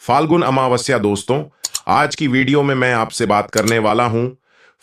फाल्गुन अमावस्या दोस्तों, आज की वीडियो में मैं आपसे बात करने वाला हूं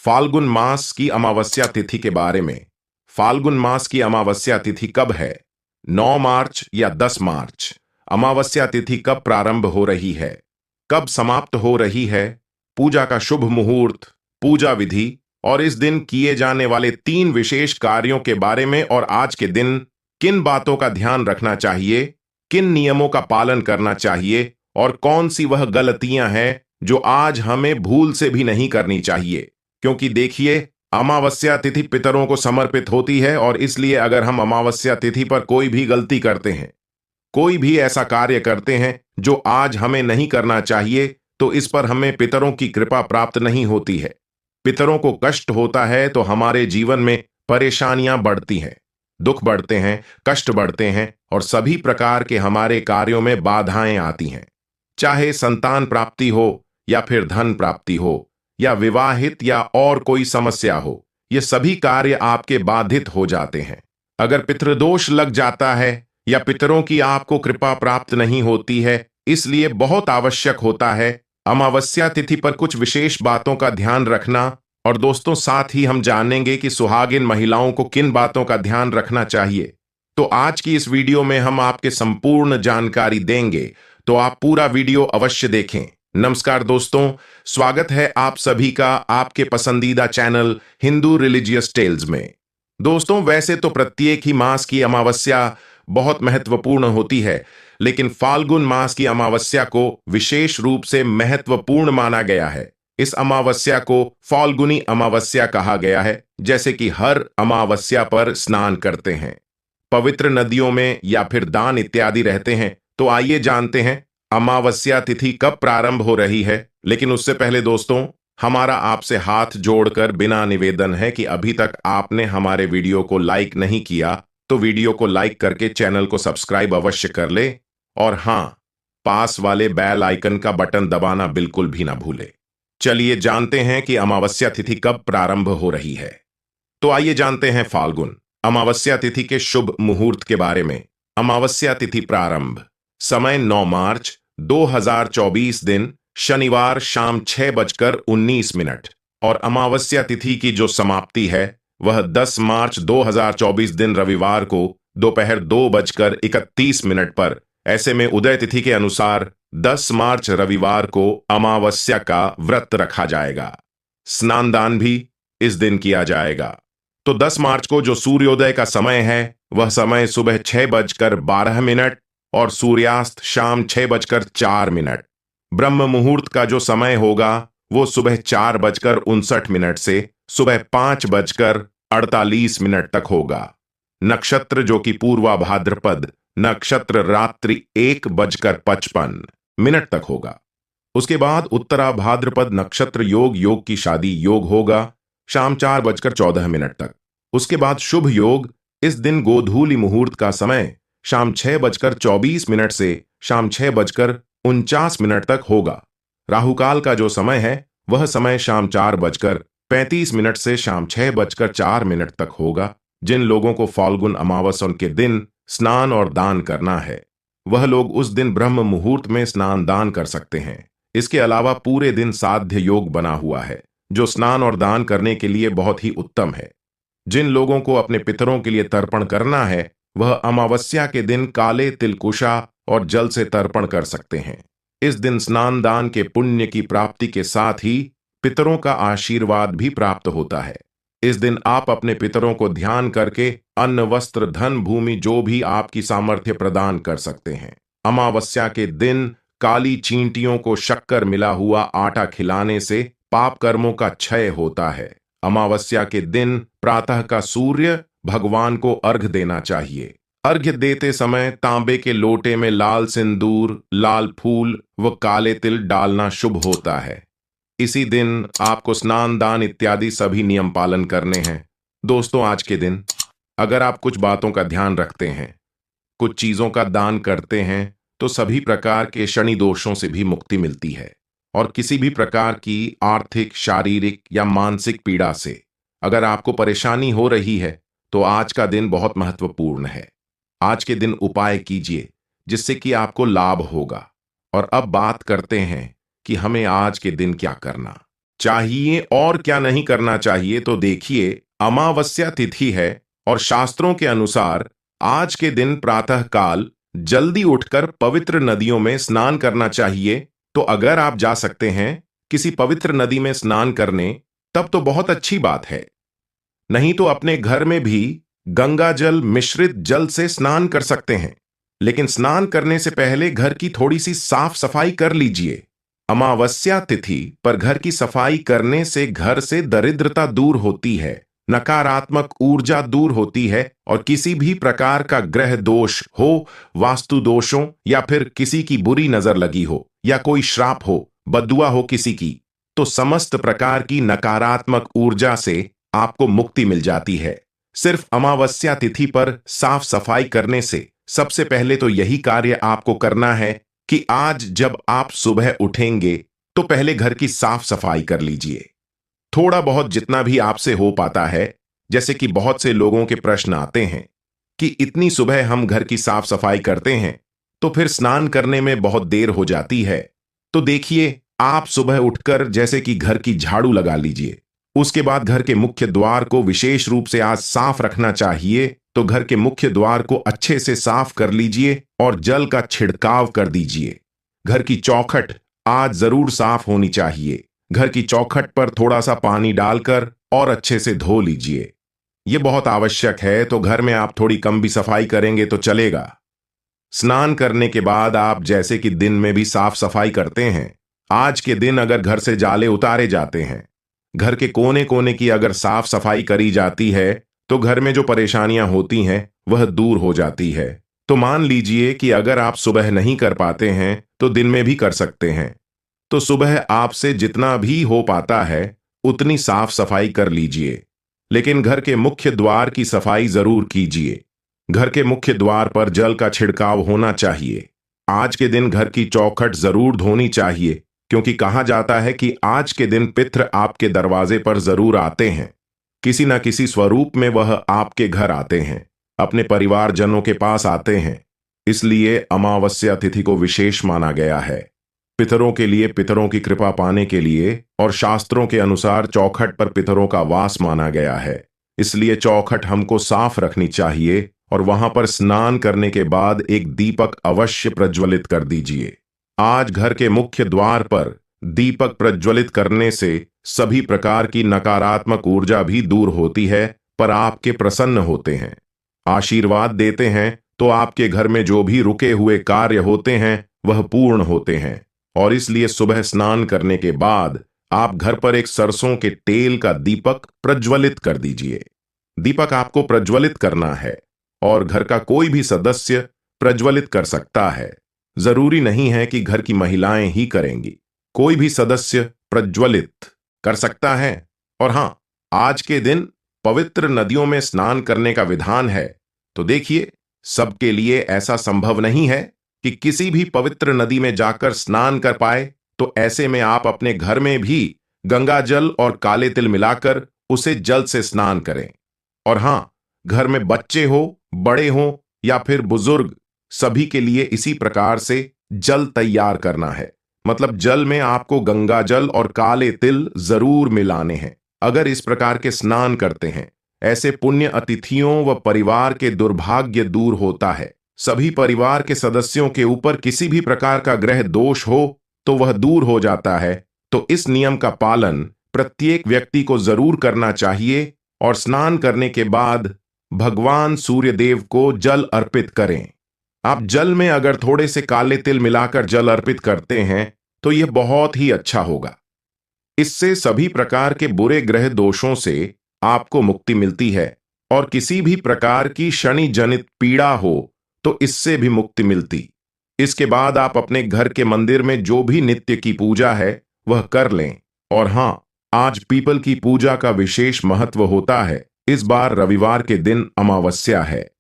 फाल्गुन मास की अमावस्या तिथि के बारे में। फाल्गुन मास की अमावस्या तिथि कब है? 9 मार्च या 10 मार्च? अमावस्या तिथि कब प्रारंभ हो रही है, कब समाप्त हो रही है? पूजा का शुभ मुहूर्त, पूजा विधि और इस दिन किए जाने वाले 3 विशेष कार्यों के बारे में और आज के दिन किन बातों का ध्यान रखना चाहिए, किन नियमों का पालन करना चाहिए और कौन सी वह गलतियां हैं जो आज हमें भूल से भी नहीं करनी चाहिए। क्योंकि देखिए, अमावस्या तिथि पितरों को समर्पित होती है और इसलिए अगर हम अमावस्या तिथि पर कोई भी गलती करते हैं, कोई भी ऐसा कार्य करते हैं जो आज हमें नहीं करना चाहिए, तो इस पर हमें पितरों की कृपा प्राप्त नहीं होती है। पितरों को कष्ट होता है तो हमारे जीवन में परेशानियां बढ़ती हैं, दुख बढ़ते हैं, कष्ट बढ़ते हैं और सभी प्रकार के हमारे कार्यों में बाधाएं आती हैं। चाहे संतान प्राप्ति हो या फिर धन प्राप्ति हो या विवाहित या और कोई समस्या हो, ये सभी कार्य आपके बाधित हो जाते हैं। अगर पितृदोष लग जाता है या पितरों की आपको कृपा प्राप्त नहीं होती है, इसलिए बहुत आवश्यक होता है अमावस्या तिथि पर कुछ विशेष बातों का ध्यान रखना। और दोस्तों, साथ ही हम जानेंगे कि सुहागिन महिलाओं को किन बातों का ध्यान रखना चाहिए। तो आज की इस वीडियो में हम आपके संपूर्ण जानकारी देंगे, तो आप पूरा वीडियो अवश्य देखें। नमस्कार दोस्तों, स्वागत है आप सभी का आपके पसंदीदा चैनल हिंदू रिलीजियस टेल्स में। दोस्तों, वैसे तो प्रत्येक ही मास की अमावस्या बहुत महत्वपूर्ण होती है, लेकिन फाल्गुन मास की अमावस्या को विशेष रूप से महत्वपूर्ण माना गया है। इस अमावस्या को फाल्गुनी अमावस्या कहा गया है, जैसे कि हर अमावस्या पर स्नान करते हैं, पवित्र नदियों में या फिर दान इत्यादि रहते हैं। तो आइए जानते हैं अमावस्या तिथि कब प्रारंभ हो रही है। लेकिन उससे पहले दोस्तों, हमारा आपसे हाथ जोड़कर बिना निवेदन है कि अभी तक आपने हमारे वीडियो को लाइक नहीं किया तो वीडियो को लाइक करके चैनल को सब्सक्राइब अवश्य कर ले और हां, पास वाले बेल आइकन का बटन दबाना बिल्कुल भी ना भूले। चलिए जानते हैं कि अमावस्या तिथि कब प्रारंभ हो रही है। तो आइए जानते हैं फाल्गुन अमावस्या तिथि के शुभ मुहूर्त के बारे में। अमावस्या तिथि प्रारंभ समय 9 मार्च 2024 दिन शनिवार शाम 6:19 और अमावस्या तिथि की जो समाप्ति है वह 10 मार्च 2024 दिन रविवार को दोपहर 2:31 पर। ऐसे में उदय तिथि के अनुसार 10 मार्च रविवार को अमावस्या का व्रत रखा जाएगा। स्नान दान भी इस दिन किया जाएगा। तो 10 मार्च को जो सूर्योदय का समय है वह समय सुबह 6:12 और सूर्यास्त शाम 6:04। ब्रह्म मुहूर्त का जो समय होगा वो सुबह 4:59 से सुबह 5:48 तक होगा। नक्षत्र जो कि पूर्वा भाद्रपद नक्षत्र रात्रि 1:55 तक होगा। उसके बाद उत्तरा भाद्रपद नक्षत्र योग की शादी योग होगा शाम 4:14 तक। उसके बाद शुभ योग इस दिन गोधूली मुहूर्त का समय शाम 6:24 से शाम 6:49 तक होगा। राहुकाल का जो समय है वह समय शाम 4:35 से शाम 6:04 तक होगा। जिन लोगों को फाल्गुन अमावस्या के दिन स्नान और दान करना है वह लोग उस दिन ब्रह्म मुहूर्त में स्नान दान कर सकते हैं। इसके अलावा पूरे दिन साध्य योग बना हुआ है जो स्नान और दान करने के लिए बहुत ही उत्तम है। जिन लोगों को अपने पितरों के लिए तर्पण करना है वह अमावस्या के दिन काले तिलकुशा और जल से तर्पण कर सकते हैं। इस दिन स्नान दान के पुण्य की प्राप्ति के साथ ही पितरों का आशीर्वाद भी प्राप्त होता है। इस दिन आप अपने पितरों को ध्यान करके अन्न वस्त्र धन भूमि जो भी आपकी सामर्थ्य प्रदान कर सकते हैं। अमावस्या के दिन काली चींटियों को शक्कर मिला हुआ आटा खिलाने से पाप कर्मों का क्षय होता है। अमावस्या के दिन प्रातः का सूर्य भगवान को अर्घ्य देना चाहिए। अर्घ्य देते समय तांबे के लोटे में लाल सिंदूर, लाल फूल व काले तिल डालना शुभ होता है। इसी दिन आपको स्नान दान इत्यादि सभी नियम पालन करने हैं। दोस्तों, आज के दिन अगर आप कुछ बातों का ध्यान रखते हैं, कुछ चीजों का दान करते हैं, तो सभी प्रकार के शनि दोषों से भी मुक्ति मिलती है और किसी भी प्रकार की आर्थिक, शारीरिक या मानसिक पीड़ा से अगर आपको परेशानी हो रही है तो आज का दिन बहुत महत्वपूर्ण है। आज के दिन उपाय कीजिए जिससे कि आपको लाभ होगा। और अब बात करते हैं कि हमें आज के दिन क्या करना चाहिए और क्या नहीं करना चाहिए। तो देखिए, अमावस्या तिथि है और शास्त्रों के अनुसार आज के दिन प्रातः काल जल्दी उठकर पवित्र नदियों में स्नान करना चाहिए। तो अगर आप जा सकते हैं किसी पवित्र नदी में स्नान करने, तब तो बहुत अच्छी बात है। नहीं तो अपने घर में भी गंगा जल मिश्रित जल से स्नान कर सकते हैं। लेकिन स्नान करने से पहले घर की थोड़ी सी साफ सफाई कर लीजिए। अमावस्या तिथि पर घर की सफाई करने से घर से दरिद्रता दूर होती है, नकारात्मक ऊर्जा दूर होती है और किसी भी प्रकार का ग्रह दोष हो, वास्तु दोषों या फिर किसी की बुरी नजर लगी हो या कोई श्राप हो, बद्दुआ हो किसी की, तो समस्त प्रकार की नकारात्मक ऊर्जा से आपको मुक्ति मिल जाती है। सिर्फ अमावस्या तिथि पर साफ सफाई करने से सबसे पहले तो यही कार्य आपको करना है कि आज जब आप सुबह उठेंगे तो पहले घर की साफ सफाई कर लीजिए। थोड़ा बहुत जितना भी आपसे हो पाता है। जैसे कि बहुत से लोगों के प्रश्न आते हैं कि इतनी सुबह हम घर की साफ सफाई करते हैं तो फिर स्नान करने में बहुत देर हो जाती है। तो देखिए, आप सुबह उठकर जैसे कि घर की झाड़ू लगा लीजिए। उसके बाद घर के मुख्य द्वार को विशेष रूप से आज साफ रखना चाहिए। तो घर के मुख्य द्वार को अच्छे से साफ कर लीजिए और जल का छिड़काव कर दीजिए। घर की चौखट आज जरूर साफ होनी चाहिए। घर की चौखट पर थोड़ा सा पानी डालकर और अच्छे से धो लीजिए। यह बहुत आवश्यक है। तो घर में आप थोड़ी कम भी सफाई करेंगे तो चलेगा। स्नान करने के बाद आप जैसे कि दिन में भी साफ सफाई करते हैं, आज के दिन अगर घर से जाले उतारे जाते हैं, घर के कोने कोने की अगर साफ सफाई करी जाती है, तो घर में जो परेशानियां होती हैं वह दूर हो जाती है। तो मान लीजिए कि अगर आप सुबह नहीं कर पाते हैं तो दिन में भी कर सकते हैं। तो सुबह आपसे जितना भी हो पाता है उतनी साफ सफाई कर लीजिए। लेकिन घर के मुख्य द्वार की सफाई जरूर कीजिए। घर के मुख्य द्वार पर जल का छिड़काव होना चाहिए। आज के दिन घर की चौखट जरूर धोनी चाहिए, क्योंकि कहा जाता है कि आज के दिन पितृ आपके दरवाजे पर जरूर आते हैं। किसी न किसी स्वरूप में वह आपके घर आते हैं, अपने परिवारजनों के पास आते हैं। इसलिए अमावस्या तिथि को विशेष माना गया है। पितरों के लिए, पितरों की कृपा पाने के लिए, और शास्त्रों के अनुसार चौखट पर पितरों का वास माना गया है। इसलिए चौखट हमको साफ रखनी चाहिए और वहां पर स्नान करने के बाद एक दीपक अवश्य प्रज्वलित कर दीजिए। आज घर के मुख्य द्वार पर दीपक प्रज्वलित करने से सभी प्रकार की नकारात्मक ऊर्जा भी दूर होती है, पर आपके प्रसन्न होते हैं, आशीर्वाद देते हैं। तो आपके घर में जो भी रुके हुए कार्य होते हैं वह पूर्ण होते हैं। और इसलिए सुबह स्नान करने के बाद आप घर पर एक सरसों के तेल का दीपक प्रज्वलित कर दीजिए। दीपक आपको प्रज्वलित करना है और घर का कोई भी सदस्य प्रज्वलित कर सकता है। जरूरी नहीं है कि घर की महिलाएं ही करेंगी, कोई भी सदस्य प्रज्वलित कर सकता है। और हां, आज के दिन पवित्र नदियों में स्नान करने का विधान है। तो देखिए, सबके लिए ऐसा संभव नहीं है कि किसी भी पवित्र नदी में जाकर स्नान कर पाए। तो ऐसे में आप अपने घर में भी गंगा जल और काले तिल मिलाकर उसे जल से स्नान करें। और हां, घर में बच्चे हो, बड़े हो या फिर बुजुर्ग, सभी के लिए इसी प्रकार से जल तैयार करना है। मतलब जल में आपको गंगा जल और काले तिल जरूर मिलाने हैं। अगर इस प्रकार के स्नान करते हैं, ऐसे पुण्य अतिथियों व परिवार के दुर्भाग्य दूर होता है। सभी परिवार के सदस्यों के ऊपर किसी भी प्रकार का ग्रह दोष हो तो वह दूर हो जाता है। तो इस नियम का पालन प्रत्येक व्यक्ति को जरूर करना चाहिए। और स्नान करने के बाद भगवान सूर्य देव को जल अर्पित करें। आप जल में अगर थोड़े से काले तिल मिलाकर जल अर्पित करते हैं तो यह बहुत ही अच्छा होगा। इससे सभी प्रकार के बुरे ग्रह दोषों से आपको मुक्ति मिलती है और किसी भी प्रकार की शनि जनित पीड़ा हो तो इससे भी मुक्ति मिलती। इसके बाद आप अपने घर के मंदिर में जो भी नित्य की पूजा है वह कर लें। और हां, आज पीपल की पूजा का विशेष महत्व होता है। इस बार रविवार के दिन अमावस्या है।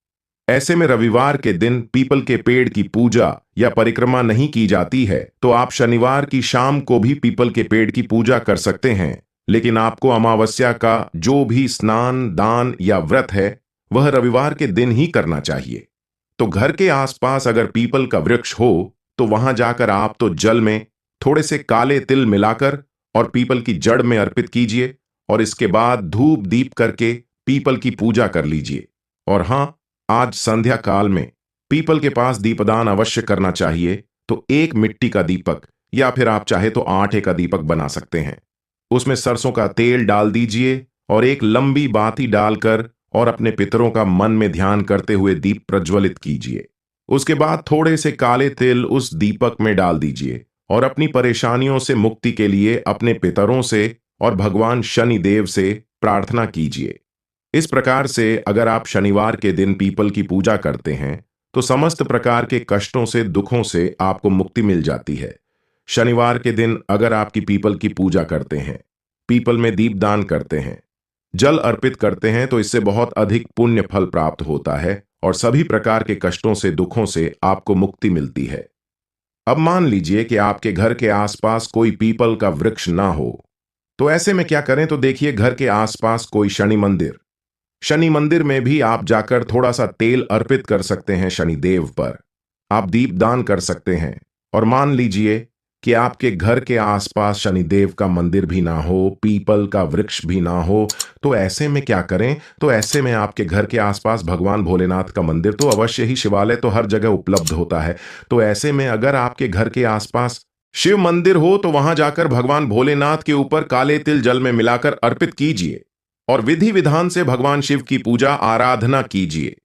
ऐसे में रविवार के दिन पीपल के पेड़ की पूजा या परिक्रमा नहीं की जाती है, तो आप शनिवार की शाम को भी पीपल के पेड़ की पूजा कर सकते हैं। लेकिन आपको अमावस्या का जो भी स्नान, दान या व्रत है वह रविवार के दिन ही करना चाहिए। तो घर के आसपास अगर पीपल का वृक्ष हो तो वहां जाकर आप तो जल में थोड़े से काले तिल मिलाकर और पीपल की जड़ में अर्पित कीजिए और इसके बाद धूप दीप करके पीपल की पूजा कर लीजिए। और हां, आज संध्या काल में पीपल के पास दीपदान अवश्य करना चाहिए। तो एक मिट्टी का दीपक या फिर आप चाहे तो आटे का दीपक बना सकते हैं। उसमें सरसों का तेल डाल दीजिए और एक लंबी बाती डालकर और अपने पितरों का मन में ध्यान करते हुए दीप प्रज्वलित कीजिए। उसके बाद थोड़े से काले तिल उस दीपक में डाल दीजिए और अपनी परेशानियों से मुक्ति के लिए अपने पितरों से और भगवान शनि देव से प्रार्थना कीजिए। इस प्रकार से अगर आप शनिवार के दिन पीपल की पूजा करते हैं तो समस्त प्रकार के कष्टों से दुखों से आपको मुक्ति मिल जाती है। शनिवार के दिन अगर आपकी पीपल की पूजा करते हैं, पीपल में दीपदान करते हैं, जल अर्पित करते हैं तो इससे बहुत अधिक पुण्य फल प्राप्त होता है और सभी प्रकार के कष्टों से दुखों से आपको मुक्ति मिलती है। अब मान लीजिए कि आपके घर के आसपास कोई पीपल का वृक्ष ना हो, तो ऐसे में क्या करें? तो देखिए, घर के आसपास कोई शनि मंदिर में भी आप जाकर थोड़ा सा तेल अर्पित कर सकते हैं शनि देव पर। आप दीप दान कर सकते हैं। और मान लीजिए कि आपके घर के आसपास शनिदेव का मंदिर भी ना हो, पीपल का वृक्ष भी ना हो, तो ऐसे में क्या करें? तो ऐसे में आपके घर के आसपास भगवान भोलेनाथ का मंदिर तो अवश्य ही, शिवालय तो हर जगह उपलब्ध होता है। तो ऐसे में अगर आपके घर के आसपास शिव मंदिर हो तो वहां जाकर भगवान भोलेनाथ के ऊपर काले तिल जल में मिलाकर अर्पित कीजिए और विधि विधान से भगवान शिव की पूजा आराधना कीजिए।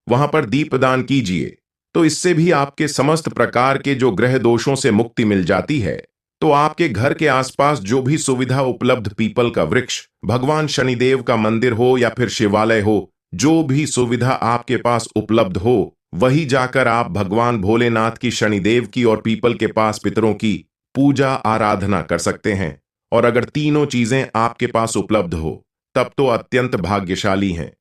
वहां पर दीपदान कीजिए। तो इससे भी आपके समस्त प्रकार के जो ग्रह दोषों से मुक्ति मिल जाती है। तो आपके घर के आसपास जो भी सुविधा उपलब्ध, पीपल का वृक्ष, भगवान शनिदेव का मंदिर हो या फिर शिवालय हो, जो भी सुविधा आपके पास उपलब्ध हो, वही जाकर आप भगवान भोलेनाथ की, शनिदेव की और पीपल के पास पितरों की पूजा आराधना कर सकते हैं। और अगर तीनों चीजें आपके पास उपलब्ध हो तब तो अत्यंत भाग्यशाली हैं।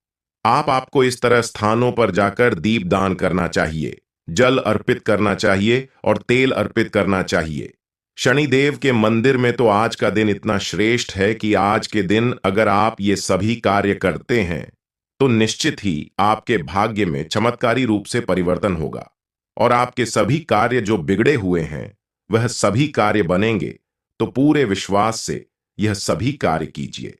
आपको इस तरह स्थानों पर जाकर दीप दान करना चाहिए, जल अर्पित करना चाहिए और तेल अर्पित करना चाहिए। शनिदेव के मंदिर में तो आज का दिन इतना श्रेष्ठ है कि आज के दिन अगर आप ये सभी कार्य करते हैं तो निश्चित ही आपके भाग्य में चमत्कारी रूप से परिवर्तन होगा और आपके सभी कार्य जो बिगड़े हुए हैं वह सभी कार्य बनेंगे। तो पूरे विश्वास से यह सभी कार्य कीजिए,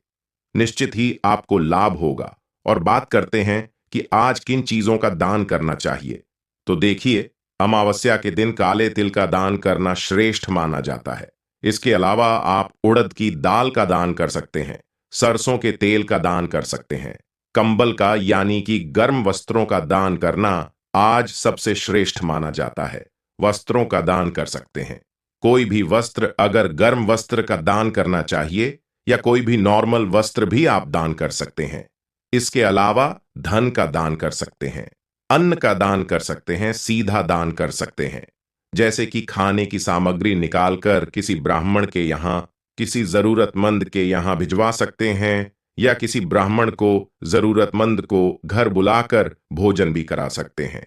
निश्चित ही आपको लाभ होगा। और बात करते हैं कि आज किन चीजों का दान करना चाहिए। तो देखिए, अमावस्या के दिन काले तिल का दान करना श्रेष्ठ माना जाता है। इसके अलावा आप उड़द की दाल का दान कर सकते हैं, सरसों के तेल का दान कर सकते हैं, कंबल का यानी कि गर्म वस्त्रों का दान करना आज सबसे श्रेष्ठ माना जाता है। वस्त्रों का दान कर सकते हैं। कोई भी वस्त्र, अगर गर्म वस्त्र का दान करना चाहिए या कोई भी नॉर्मल वस्त्र भी आप दान कर सकते हैं। इसके अलावा धन का दान कर सकते हैं, अन्न का दान कर सकते हैं, सीधा दान कर सकते हैं, जैसे कि खाने की सामग्री निकालकर किसी ब्राह्मण के यहां, किसी जरूरतमंद के यहां भिजवा सकते हैं या किसी ब्राह्मण को, जरूरतमंद को घर बुलाकर भोजन भी करा सकते हैं।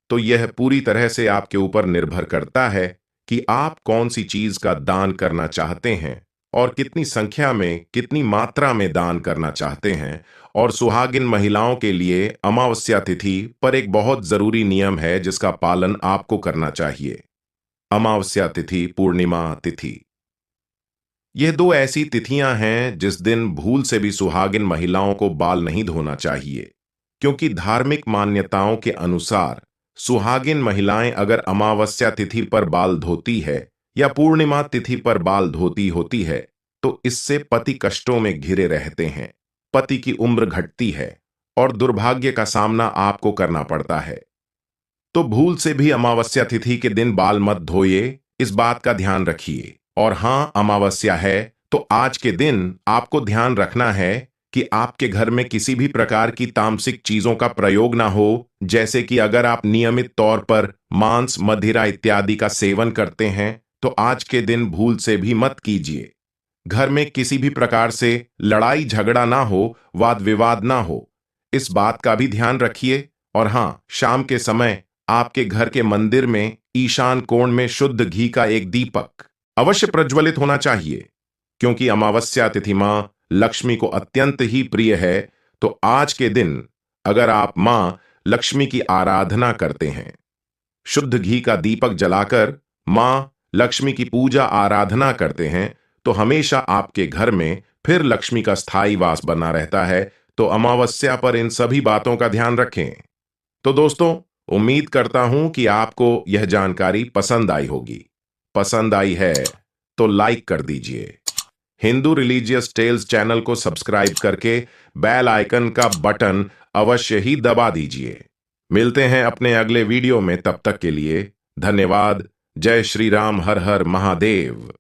तो यह पूरी तरह से आपके ऊपर निर्भर करता है कि आप कौन सी चीज का दान करना चाहते हैं और कितनी संख्या में, कितनी मात्रा में दान करना चाहते हैं। और सुहागिन महिलाओं के लिए अमावस्या तिथि पर एक बहुत जरूरी नियम है जिसका पालन आपको करना चाहिए। अमावस्या तिथि, पूर्णिमा तिथि, यह दो ऐसी तिथियां हैं जिस दिन भूल से भी सुहागिन महिलाओं को बाल नहीं धोना चाहिए, क्योंकि धार्मिक मान्यताओं के अनुसार सुहागिन महिलाएं अगर अमावस्या तिथि पर बाल धोती है या पूर्णिमा तिथि पर बाल धोती होती है तो इससे पति कष्टों में घिरे रहते हैं, पति की उम्र घटती है और दुर्भाग्य का सामना आपको करना पड़ता है। तो भूल से भी अमावस्या तिथि के दिन बाल मत धोइए, इस बात का ध्यान रखिए। और हां, अमावस्या है तो आज के दिन आपको ध्यान रखना है कि आपके घर में किसी भी प्रकार की तामसिक चीजों का प्रयोग ना हो, जैसे कि अगर आप नियमित तौर पर मांस, मदिरा इत्यादि का सेवन करते हैं तो आज के दिन भूल से भी मत कीजिए। घर में किसी भी प्रकार से लड़ाई झगड़ा ना हो, वाद विवाद ना हो, इस बात का भी ध्यान रखिए। और हां, शाम के समय आपके घर के मंदिर में ईशान कोण में शुद्ध घी का एक दीपक अवश्य प्रज्वलित होना चाहिए, क्योंकि अमावस्या तिथि मां लक्ष्मी को अत्यंत ही प्रिय है। तो आज के दिन अगर आप मां लक्ष्मी की आराधना करते हैं शुद्ध घी का दीपक जलाकर मां लक्ष्मी की पूजा आराधना करते हैं तो हमेशा आपके घर में फिर लक्ष्मी का स्थायी वास बना रहता है। तो अमावस्या पर इन सभी बातों का ध्यान रखें। तो दोस्तों, उम्मीद करता हूं कि आपको यह जानकारी पसंद आई होगी। पसंद आई है तो लाइक कर दीजिए। हिंदू रिलीजियस टेल्स चैनल को सब्सक्राइब करके बेल आइकन का बटन अवश्य ही दबा दीजिए। मिलते हैं अपने अगले वीडियो में, तब तक के लिए धन्यवाद। जय श्री राम, हर हर महादेव।